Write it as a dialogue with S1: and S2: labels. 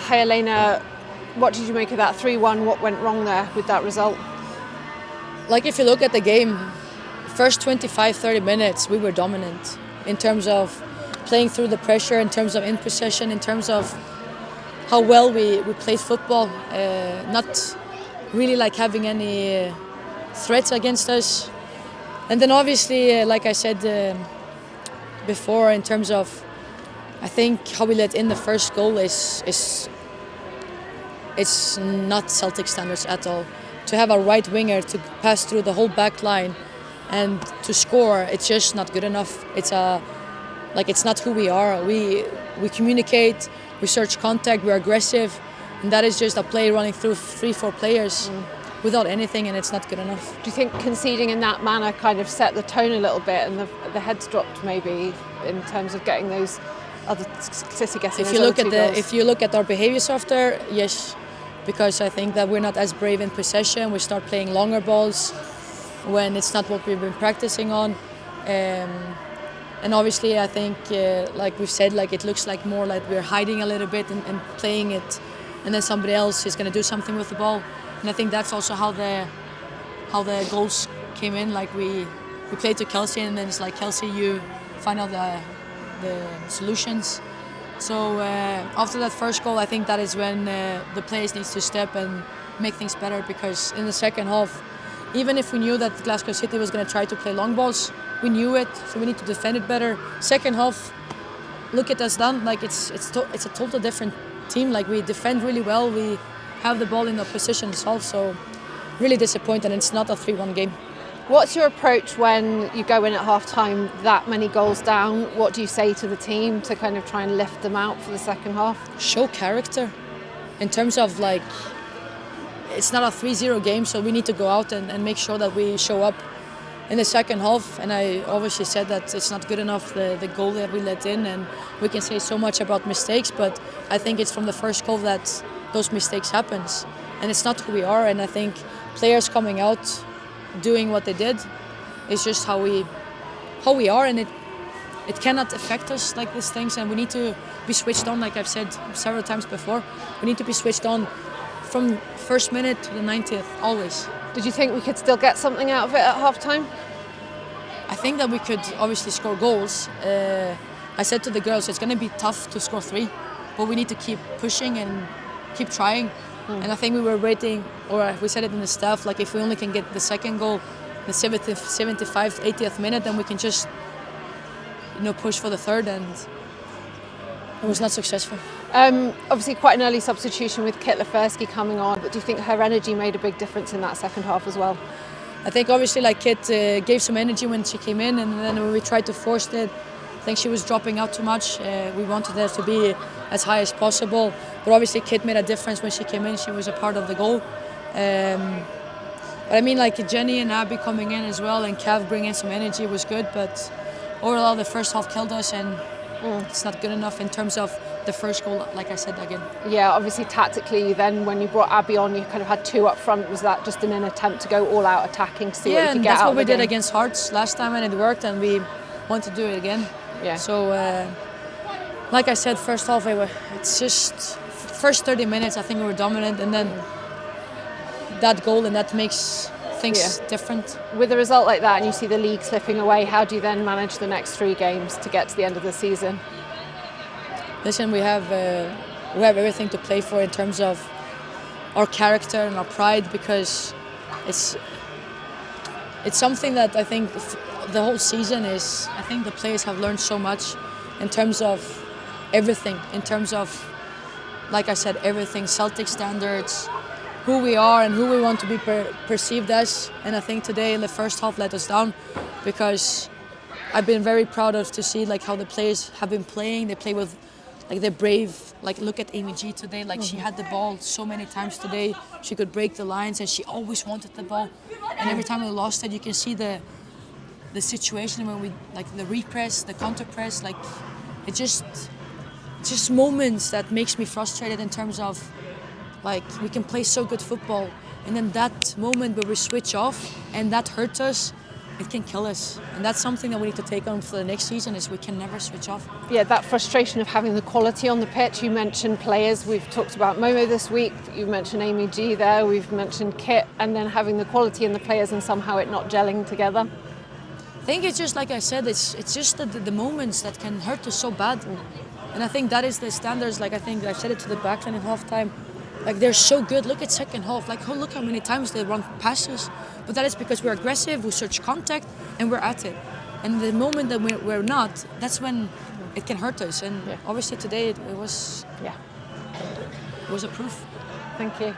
S1: Hey Elena, what did you make of that 3-1? What went wrong there with that result?
S2: Like if you look at the game, first 25-30 minutes we were dominant in terms of playing through the pressure, in terms of in possession, in terms of how well we played football, not really like having any threats against us. And then obviously, like I said before, in terms of, I think how we let in the first goal is it's not Celtic standards at all. To have a right winger to pass through the whole back line and to score, it's just not good enough. It's not who we are. We communicate, we search contact, we're aggressive, and that is just a play running through 3-4 players without anything, and it's not good enough.
S1: Do you think conceding in that manner kind of set the tone a little bit, and the heads dropped maybe in terms of getting those other City getting those other two goals?
S2: If you look at our behaviours after, yes, because I think that we're not as brave in possession. We start playing longer balls when it's not what we've been practicing on. And obviously I think, like we've said, like it looks like more like we're hiding a little bit and playing it, and then somebody else is going to do something with the ball. And I think that's also how the goals came in. Like we played to Kelsey, and then it's like, Kelsey, you find out the solutions. So after that first goal, I think that is when the players need to step and make things better, because in the second half, even if we knew that Glasgow City was going to try to play long balls, we knew it, so we need to defend it better. Second half, look at us done. Like it's a total different team. Like we defend really well. We have the ball in the position itself. So really disappointed. It's not a 3-1 game.
S1: What's your approach when you go in at half-time that many goals down? What do you say to the team to kind of try and lift them out for the second half?
S2: Show character in terms of like, it's not a 3-0 game, so we need to go out and make sure that we show up in the second half. And I obviously said that it's not good enough, the goal that we let in, and we can say so much about mistakes, but I think it's from the first goal that those mistakes happens, and it's not who we are. And I think players coming out doing what they did is just how we are, and it cannot affect us like these things, and we need to be switched on. Like I've said several times before, we need to be switched on from first minute to the 90th, always.
S1: Did you think we could still get something out of it at half-time?
S2: I think that we could obviously score goals. I said to the girls, it's going to be tough to score 3, but we need to keep pushing and keep trying. And I think we were waiting, or we said it in the staff, like if we only can get the second goal, the 75th, 80th minute, then we can just, push for the third, and it was not successful.
S1: Obviously quite an early substitution with Kit Lefersky coming on, but do you think her energy made a big difference in that second half as well?
S2: I think obviously like Kit gave some energy when she came in, and then when we tried to force it, I think she was dropping out too much. We wanted her to be as high as possible, but obviously Kit made a difference when she came in. She was a part of the goal. But I mean, like Jenny and Abby coming in as well, and Cav bringing some energy was good, but overall the first half killed us, and it's not good enough in terms of the first goal, like I said again.
S1: Yeah, obviously tactically then when you brought Abby on, you kind of had 2 up front. Was that just in an attempt to go all out attacking, see what you could get out of the game?
S2: Yeah, that's what we did against Hearts last time, and it worked, and we want to do it again.
S1: Yeah.
S2: So, like I said, first half, it's just first 30 minutes, I think we were dominant, and then that goal, and that makes things different.
S1: With a result like that, and you see the league slipping away, how do you then manage the next 3 games to get to the end of the season?
S2: Listen, we have everything to play for in terms of our character and our pride, because it's something that I think the whole season is, I think the players have learned so much in terms of everything, in terms of, like I said, everything, Celtic standards, who we are and who we want to be perceived as. And I think today in the first half let us down, because I've been very proud of to see like how the players have been playing. They play with, like, they're brave. Like look at Amy G today, like she had the ball so many times today. She could break the lines, and she always wanted the ball. And every time we lost it, you can see the situation when we, like the repress, the counter press, like it's just moments that makes me frustrated in terms of, like, we can play so good football, and then that moment where we switch off and that hurts us, it can kill us. And that's something that we need to take on for the next season, is we can never switch off.
S1: Yeah, that frustration of having the quality on the pitch. You mentioned players. We've talked about Momo this week. You mentioned Amy G there. We've mentioned Kit. And then having the quality in the players and somehow it not gelling together.
S2: I think it's just like I said, it's just the moments that can hurt us so bad. And I think that is the standards. Like I think I said it to the backline in halftime. Like they're so good. Look at second half. Like look how many times they run passes. But that is because we're aggressive, we search contact, and we're at it. And the moment that we're not, that's when it can hurt us. And obviously today it was a proof.
S1: Thank you.